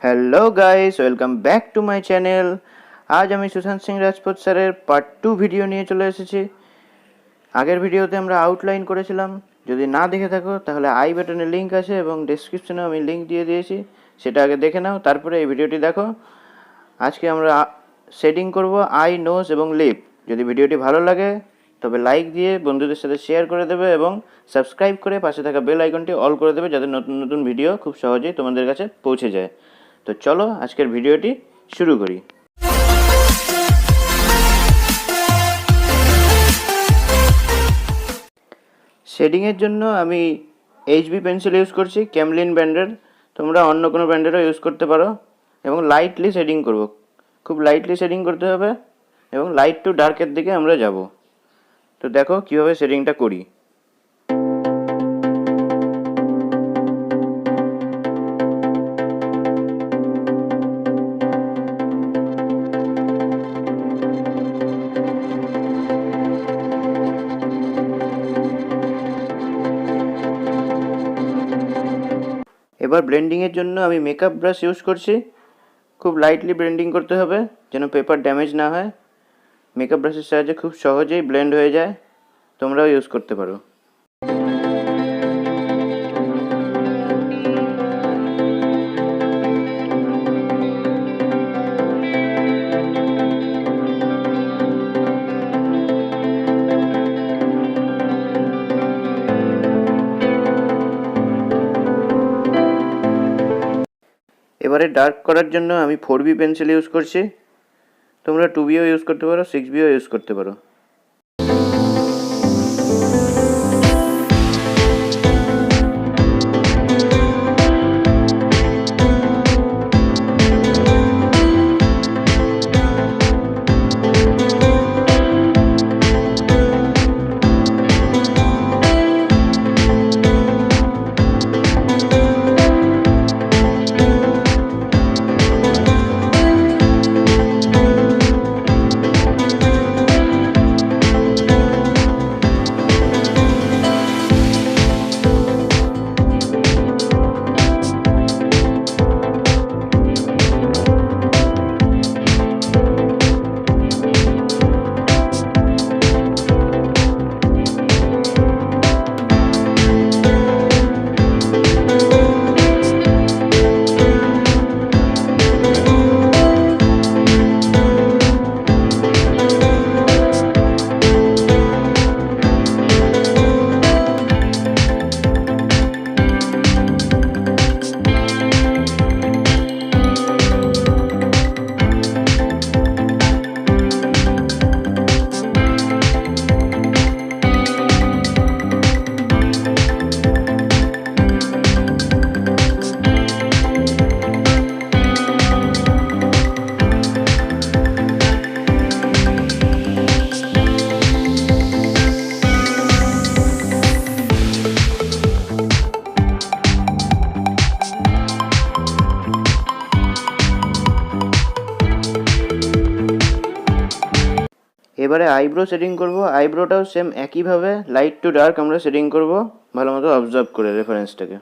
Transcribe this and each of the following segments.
Hello guys, welcome back to my channel. আজ আমি সুশান্ত সিং রাজপুত স্যারের পার্ট 2 ভিডিও নিয়ে চলে এসেছি। আগের ভিডিওতে আমরা আউটলাইন করেছিলাম। যদি না দেখে থাকো তাহলে আই বাটনে লিঙ্ক আছে এবং ডেসক্রিপশনেও আমি লিঙ্ক দিয়ে দিয়েছি, সেটা আগে দেখে নাও, তারপরে এই ভিডিওটি দেখো। আজকে আমরা শেডিং করব আই, নোজ এবং লিপ। যদি ভিডিওটি ভালো লাগে তবে লাইক দিয়ে বন্ধুদের সাথে শেয়ার করে দেবে এবং সাবস্ক্রাইব করে পাশে থাকা বেল আইকনটি অল করে দেবে, যাতে নতুন নতুন ভিডিও খুব সহজেই তোমাদের কাছে পৌঁছে যায়। তো চলো আজকের ভিডিওটি শুরু করি। শেডিংয়ের জন্য আমি এইচবি পেন্সিল ইউজ করছি, ক্যামলিন ব্র্যান্ডের। তোমরা অন্য কোনো ব্র্যান্ডেরও ইউজ করতে পারো। এবং লাইটলি শেডিং করব, খুব লাইটলি শেডিং করতে হবে এবং লাইট টু ডার্কের দিকে আমরা যাব। তো দেখো কীভাবে শেডিংটা করি। এবার ব্লেন্ডিংয়ের জন্য আমি মেকআপ ব্রাশ ইউজ করছি। খুব লাইটলি ব্লেন্ডিং করতে হবে যেন পেপার ড্যামেজ না হয়। মেকআপ ব্রাশের সাহায্যে খুব সহজেই ব্লেন্ড হয়ে যায়, তোমরাও ইউজ করতে পারো। এবারে ডার্ক করার জন্য আমি 4B পেন্সিল ইউজ করছি। তোমরা 2Bও ইউজ করতে পারো, 6Bও ইউজ করতে পারো। এবারে আইব্রো শেডিং করব। আইব্রোটাও সেম একইভাবে লাইট টু ডার্ক আমরা শেডিং করব, ভালো মতো অবজার্ভ করে রেফারেন্সটাকে।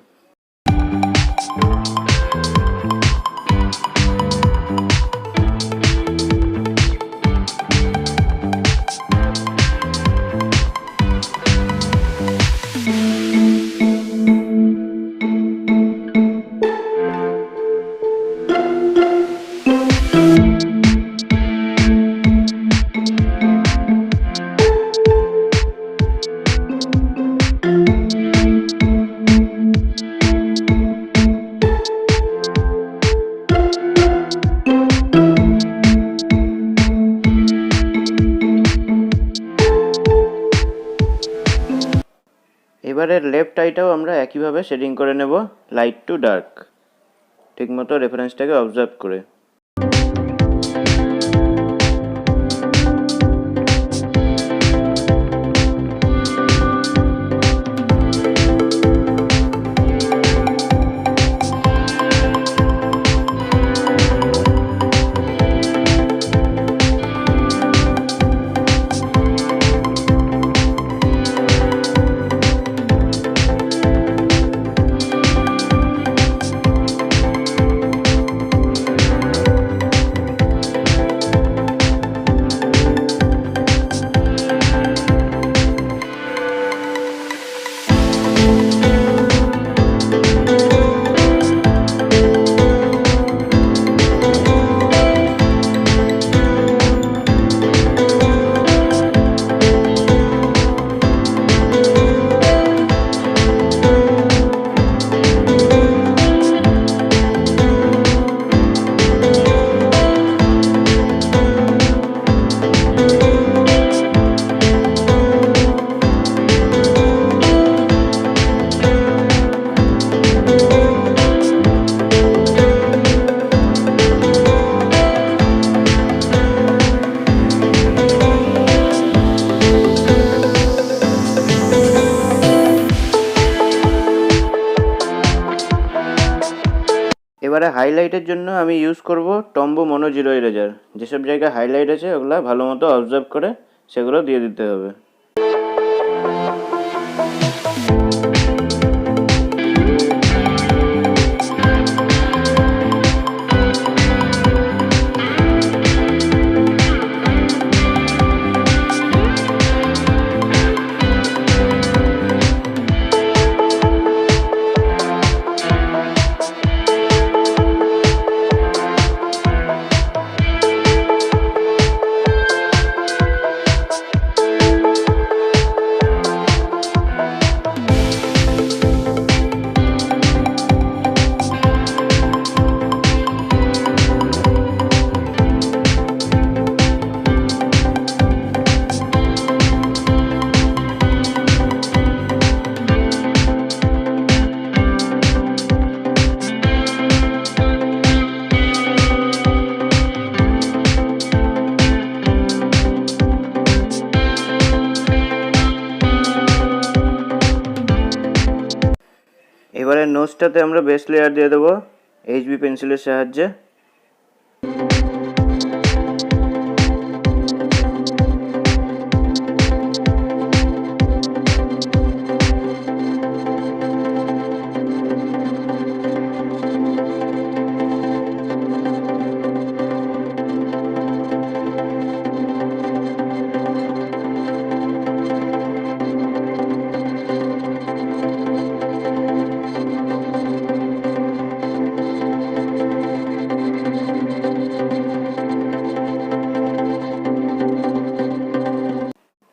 এবারে লেফট আইটাও আমরা একইভাবে শেডিং করে নেব, লাইট টু ডার্ক, ঠিকমতো রেফারেন্সটাকে অবজার্ভ করে। হাইলাইটের জন্য আমি ইউজ করব টম্বো মনো জিরো ইরেজার। যেসব জায়গায় হাইলাইট আছে ওগুলা ভালো মতো অবজার্ভ করে সেগুলো দিয়ে দিতে হবে। এবারে নোজটাতে আমরা বেস লেয়ার দিয়ে দেবো এইচবি পেন্সিলের সাহায্যে।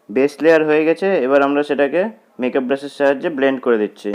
বেস লেয়ার হয়ে গেছে, এবার আমরা সেটাকে মেকআপ ব্রাশের সাহায্যে ব্লেন্ড করে দিচ্ছি।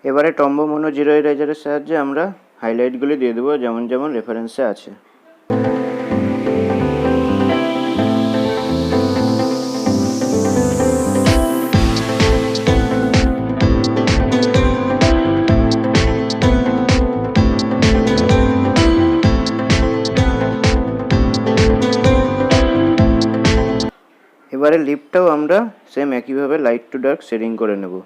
এবারে টম্বো মনো জিরো ইরেজারের সাহায্যে আমরা হাইলাইটগুলি দিয়ে দেবো যেমন যেমন রেফারেন্সে আছে। এবারে লিপটাও আমরা সেম একইভাবে লাইট টু ডার্ক শেডিং করে নেব।